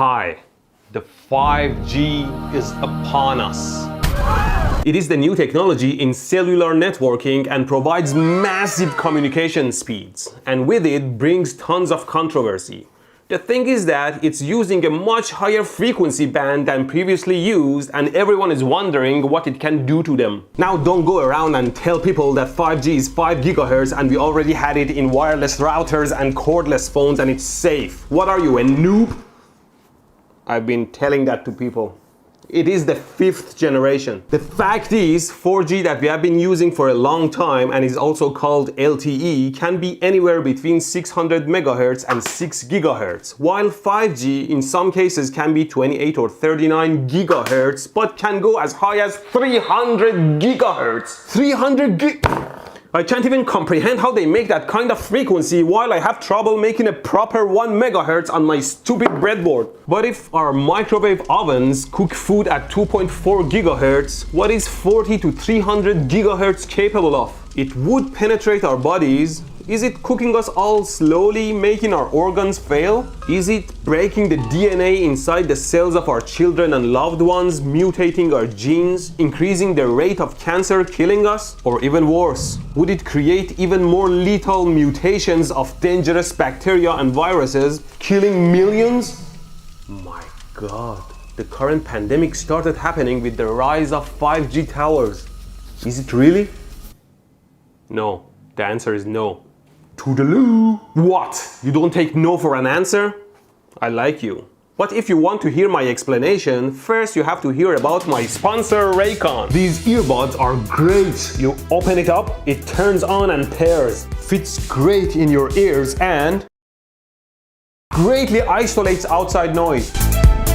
Hi, the 5G is upon us. It is the new technology in cellular networking and provides massive communication speeds, and with it brings tons of controversy. The thing is that it's using a much higher frequency band than previously used, and everyone is wondering what it can do to them. Now don't go around and tell people that 5G is 5 GHz and we already had it in wireless routers and cordless phones and it's safe. What are you, a noob? I've been telling that to people. It is the 5th generation. The fact is, 4G that we have been using for a long time and is also called LTE can be anywhere between 600 MHz and 6 GHz, while 5G in some cases can be 28 or 39 GHz, but can go as high as 300 GHz. 300 gig. I can't even comprehend how they make that kind of frequency while I have trouble making a proper 1 MHz on my stupid breadboard. But if our microwave ovens cook food at 2.4 GHz, what is 40 to 300 GHz capable of? It would penetrate our bodies. Is it cooking us all slowly, making our organs fail? Is it breaking the DNA inside the cells of our children and loved ones, mutating our genes, increasing the rate of cancer, killing us? Or even worse, would it create even more lethal mutations of dangerous bacteria and viruses, killing millions? My God, the current pandemic started happening with the rise of 5G towers. Is it really? No, the answer is no. Toodaloo! What? You don't take no for an answer? I like you. But if you want to hear my explanation, first you have to hear about my sponsor, Raycon. These earbuds are great. You open it up, it turns on and pairs. Fits great in your ears and greatly isolates outside noise.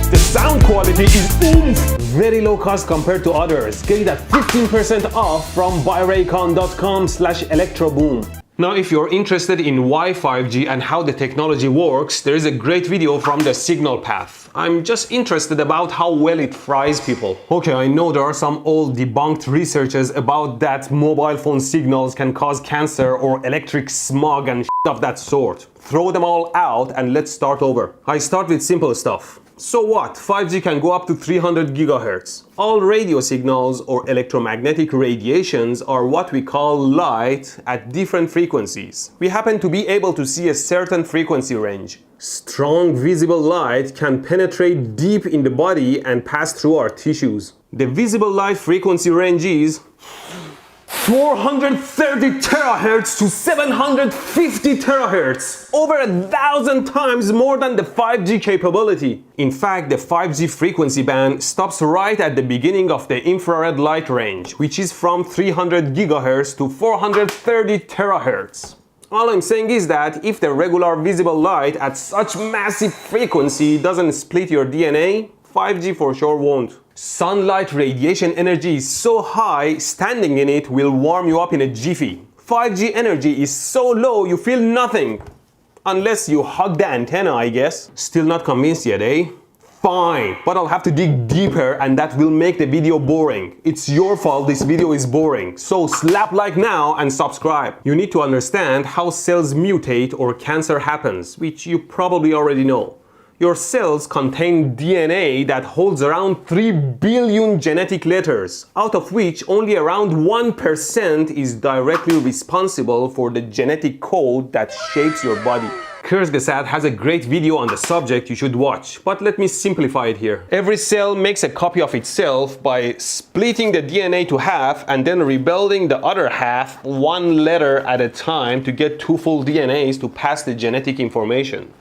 The sound quality is oomph! Very low cost compared to others. Get it at 15% off from buyraycon.com/ElectroBOOM. Now, if you're interested in why 5G and how the technology works, there is a great video from the signal path. I'm just interested about how well it fries people. Okay, I know there are some old debunked researches about that mobile phone signals can cause cancer or electric smog and shit of that sort. Throw them all out and let's start over. I start with simple stuff. So what? 5G can go up to 300 GHz. All radio signals or electromagnetic radiations are what we call light at different frequencies. We happen to be able to see a certain frequency range. Strong visible light can penetrate deep in the body and pass through our tissues. The visible light frequency range is 430 terahertz to 750 terahertz, over 1,000 times more than the 5G capability. In fact, the 5G frequency band stops right at the beginning of the infrared light range, which is from 300 gigahertz to 430 terahertz. All I'm saying is that if the regular visible light at such massive frequency doesn't split your DNA, 5G for sure won't. Sunlight radiation energy is so high, standing in it will warm you up in a jiffy. 5G energy is so low you feel nothing. Unless you hug the antenna, I guess. Still not convinced yet, eh? Fine, but I'll have to dig deeper and that will make the video boring. It's your fault this video is boring. So slap like now and subscribe. You need to understand how cells mutate or cancer happens, which you probably already know. Your cells contain DNA that holds around 3 billion genetic letters, out of which only around 1% is directly responsible for the genetic code that shapes your body. Kurzgesagt has a great video on the subject you should watch, but let me simplify it here. Every cell makes a copy of itself by splitting the DNA to half and then rebuilding the other half one letter at a time to get 2 full DNAs to pass the genetic information.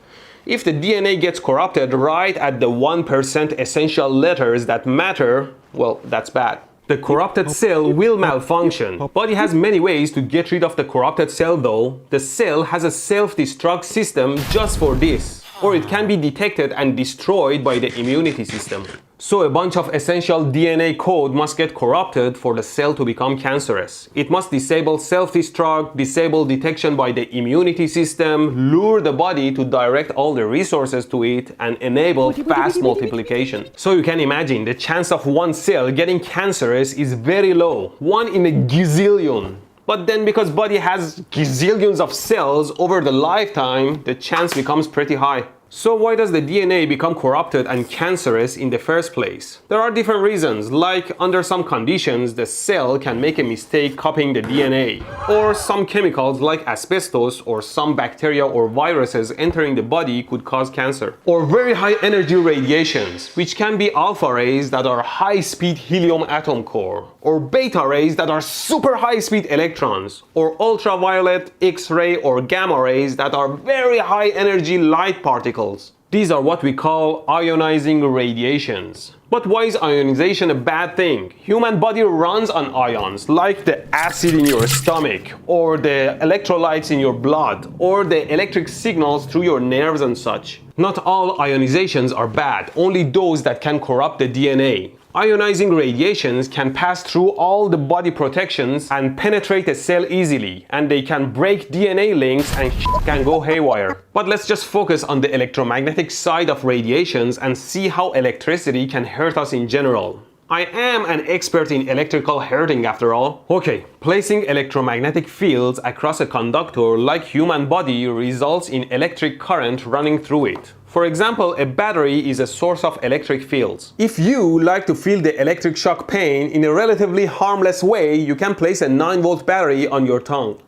If the DNA gets corrupted right at the 1% essential letters that matter, well, that's bad. The corrupted cell will malfunction. Body has many ways to get rid of the corrupted cell though. The cell has a self-destruct system just for this, or it can be detected and destroyed by the immunity system. So a bunch of essential DNA code must get corrupted for the cell to become cancerous. It must disable self-destruct, disable detection by the immunity system, lure the body to direct all the resources to it, and enable fast multiplication. So you can imagine the chance of one cell getting cancerous is very low, 1 in a gazillion. But then because body has gazillions of cells over the lifetime, the chance becomes pretty high. So why does the DNA become corrupted and cancerous in the first place? There are different reasons, like under some conditions the cell can make a mistake copying the DNA, or some chemicals like asbestos or some bacteria or viruses entering the body could cause cancer, or very high energy radiations, which can be alpha rays that are high speed helium atom core, or beta rays that are super high speed electrons, or ultraviolet, X-ray or gamma rays that are very high energy light particles. These are what we call ionizing radiations. But why is ionization a bad thing? Human body runs on ions, like the acid in your stomach, or the electrolytes in your blood, or the electric signals through your nerves and such. Not all ionizations are bad, only those that can corrupt the DNA. Ionizing radiations can pass through all the body protections and penetrate a cell easily, and they can break DNA links and can go haywire. But let's just focus on the electromagnetic side of radiations and see how electricity can hurt us in general. I am an expert in electrical hurting after all. Okay, placing electromagnetic fields across a conductor like human body results in electric current running through it. For example, a battery is a source of electric fields. If you like to feel the electric shock pain in a relatively harmless way, you can place a 9-volt battery on your tongue.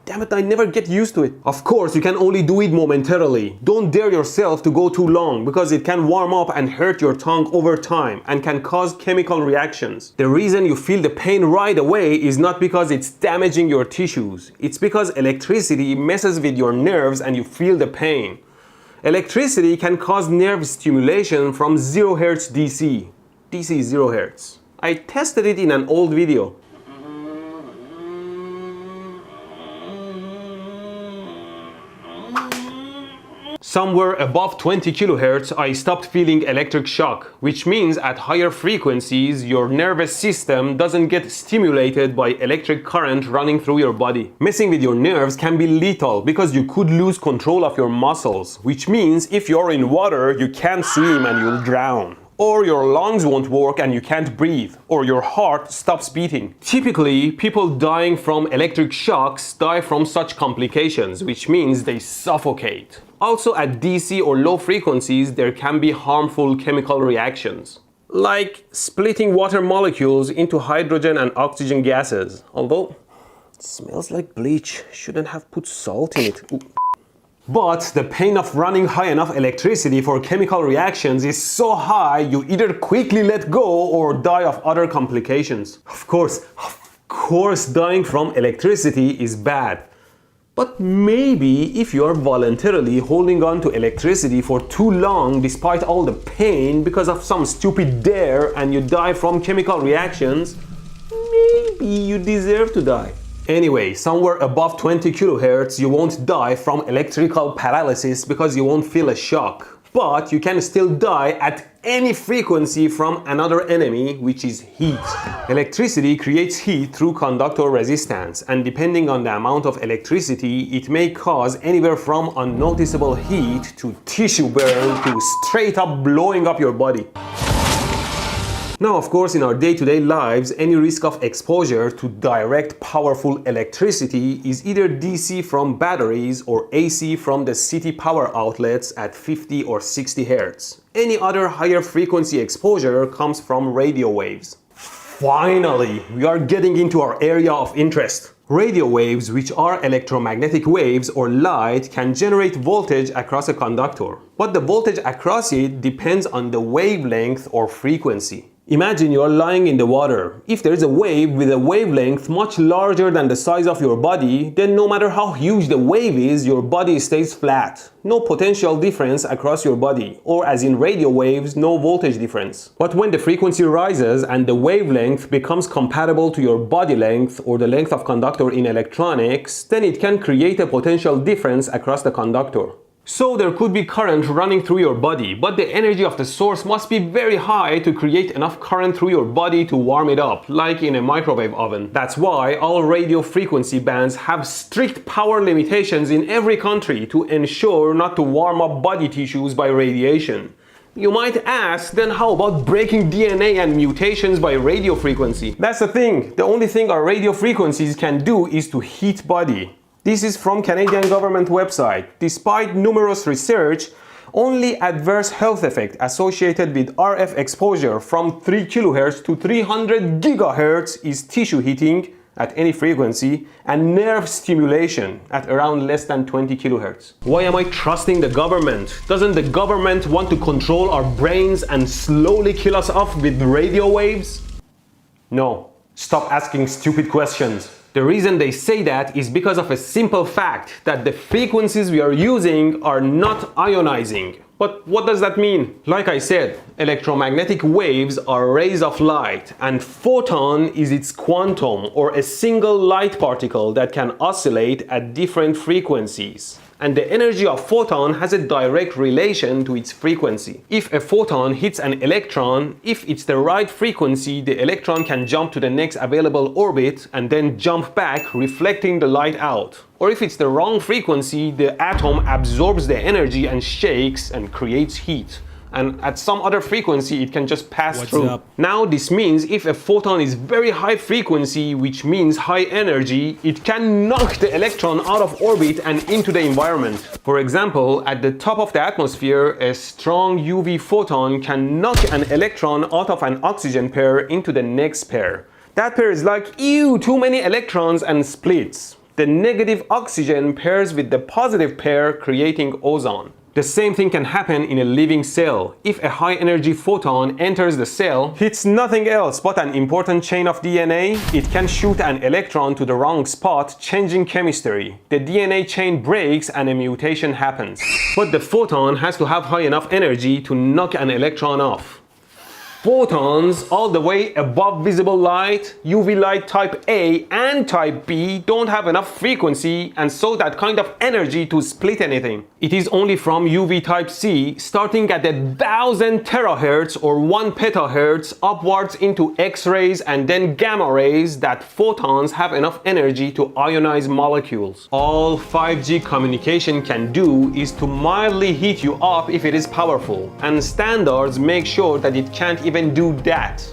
Damn it, I never get used to it. Of course, you can only do it momentarily. Don't dare yourself to go too long because it can warm up and hurt your tongue over time and can cause chemical reactions. The reason you feel the pain right away is not because it's damaging your tissues. It's because electricity messes with your nerves and you feel the pain. Electricity can cause nerve stimulation from 0 Hz DC. DC is 0 Hz. I tested it in an old video. Somewhere above 20 kHz, I stopped feeling electric shock, which means at higher frequencies, your nervous system doesn't get stimulated by electric current running through your body. Messing with your nerves can be lethal because you could lose control of your muscles, which means if you're in water, you can't swim and you'll drown. Or your lungs won't work and you can't breathe, or your heart stops beating. Typically, people dying from electric shocks die from such complications, which means they suffocate. Also, at DC or low frequencies, there can be harmful chemical reactions, like splitting water molecules into hydrogen and oxygen gases. Although, it smells like bleach. Shouldn't have put salt in it. Ooh. But the pain of running high enough electricity for chemical reactions is so high you either quickly let go or die of other complications. Of course, dying from electricity is bad. But maybe if you are voluntarily holding on to electricity for too long despite all the pain because of some stupid dare and you die from chemical reactions, maybe you deserve to die. Anyway, somewhere above 20 kHz, you won't die from electrical paralysis because you won't feel a shock. But you can still die at any frequency from another enemy, which is heat. Electricity creates heat through conductor resistance, and depending on the amount of electricity, it may cause anywhere from unnoticeable heat to tissue burn to straight up blowing up your body. Now, of course, in our day-to-day lives, any risk of exposure to direct powerful electricity is either DC from batteries or AC from the city power outlets at 50 or 60 Hz. Any other higher frequency exposure comes from radio waves. Finally, we are getting into our area of interest. Radio waves, which are electromagnetic waves or light, can generate voltage across a conductor. But the voltage across it depends on the wavelength or frequency. Imagine you're lying in the water. If there's a wave with a wavelength much larger than the size of your body, then no matter how huge the wave is, your body stays flat. No potential difference across your body, or as in radio waves, no voltage difference. But when the frequency rises and the wavelength becomes compatible to your body length or the length of conductor in electronics, then it can create a potential difference across the conductor. So there could be current running through your body, but the energy of the source must be very high to create enough current through your body to warm it up, like in a microwave oven. That's why all radio frequency bands have strict power limitations in every country to ensure not to warm up body tissues by radiation. You might ask, then how about breaking DNA and mutations by radio frequency? That's the thing. The only thing our radio frequencies can do is to heat body. This is from Canadian government website. Despite numerous research, only adverse health effect associated with RF exposure from 3 kHz to 300 GHz is tissue heating at any frequency and nerve stimulation at around less than 20 kHz. Why am I trusting the government? Doesn't the government want to control our brains and slowly kill us off with radio waves? No. Stop asking stupid questions. The reason they say that is because of a simple fact that the frequencies we are using are not ionizing. But what does that mean? Like I said, electromagnetic waves are rays of light, and photon is its quantum, or a single light particle that can oscillate at different frequencies. And the energy of photon has a direct relation to its frequency. If a photon hits an electron, if it's the right frequency, the electron can jump to the next available orbit and then jump back, reflecting the light out. Or if it's the wrong frequency, the atom absorbs the energy and shakes and creates heat. And at some other frequency, it can just pass through. Now, this means if a photon is very high frequency, which means high energy, it can knock the electron out of orbit and into the environment. For example, at the top of the atmosphere, a strong UV photon can knock an electron out of an oxygen pair into the next pair. That pair is like, ew, too many electrons, and splits. The negative oxygen pairs with the positive pair, creating ozone. The same thing can happen in a living cell. If a high-energy photon enters the cell, hits nothing else but an important chain of DNA, it can shoot an electron to the wrong spot, changing chemistry. The DNA chain breaks and a mutation happens. But the photon has to have high enough energy to knock an electron off. Photons all the way above visible light, UV light type A and type B, don't have enough frequency and so that kind of energy to split anything. It is only from UV type C, starting at 1000 terahertz or 1 petahertz upwards into X-rays and then gamma rays, that photons have enough energy to ionize molecules. All 5G communication can do is to mildly heat you up if it is powerful, and standards make sure that it can't even do that.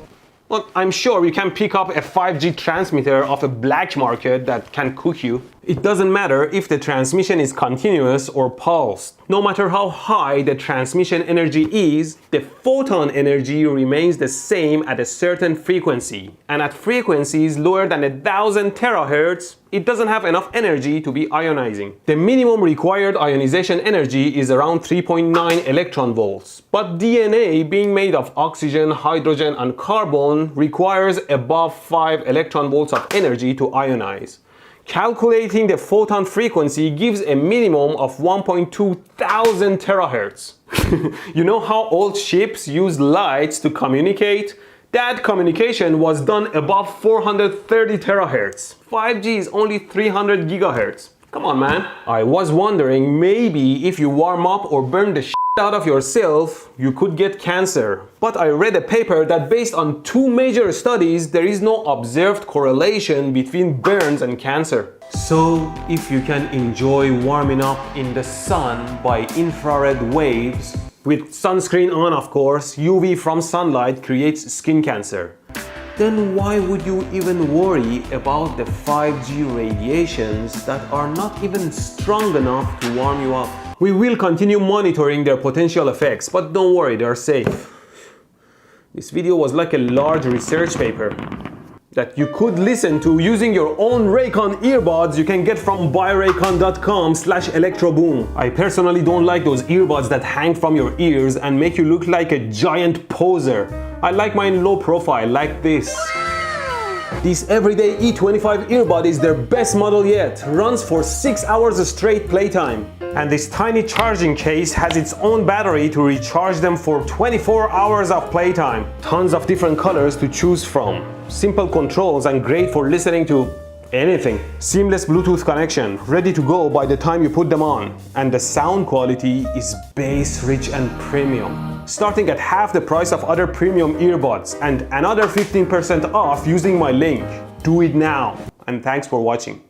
Well, I'm sure you can pick up a 5G transmitter off a black market that can cook you. It doesn't matter if the transmission is continuous or pulsed. No matter how high the transmission energy is, the photon energy remains the same at a certain frequency. And at frequencies lower than 1000 terahertz, it doesn't have enough energy to be ionizing. The minimum required ionization energy is around 3.9 electron volts. But DNA, being made of oxygen, hydrogen, and carbon, requires above 5 electron volts of energy to ionize. Calculating the photon frequency gives a minimum of 1.2 thousand terahertz. You know how old ships use lights to communicate? That communication was done above 430 terahertz. 5G is only 300 gigahertz. Come on, man. I was wondering, maybe if you warm up or burn the shit out of yourself, you could get cancer. But I read a paper that based on 2 major studies, there is no observed correlation between burns and cancer. So, if you can enjoy warming up in the sun by infrared waves, with sunscreen on of course, UV from sunlight creates skin cancer. Then why would you even worry about the 5G radiations that are not even strong enough to warm you up? We will continue monitoring their potential effects, but don't worry, they're safe. This video was like a large research paper that you could listen to using your own Raycon earbuds you can get from buyraycon.com/electroboom. I personally don't like those earbuds that hang from your ears and make you look like a giant poser. I like mine low profile, like this. This everyday E25 earbud is their best model yet. Runs for 6 hours straight playtime. And this tiny charging case has its own battery to recharge them for 24 hours of playtime. Tons of different colors to choose from. Simple controls and great for listening to anything. Seamless Bluetooth connection, ready to go by the time you put them on. And the sound quality is bass rich and premium. Starting at half the price of other premium earbuds and another 15% off using my link. Do it now. And thanks for watching.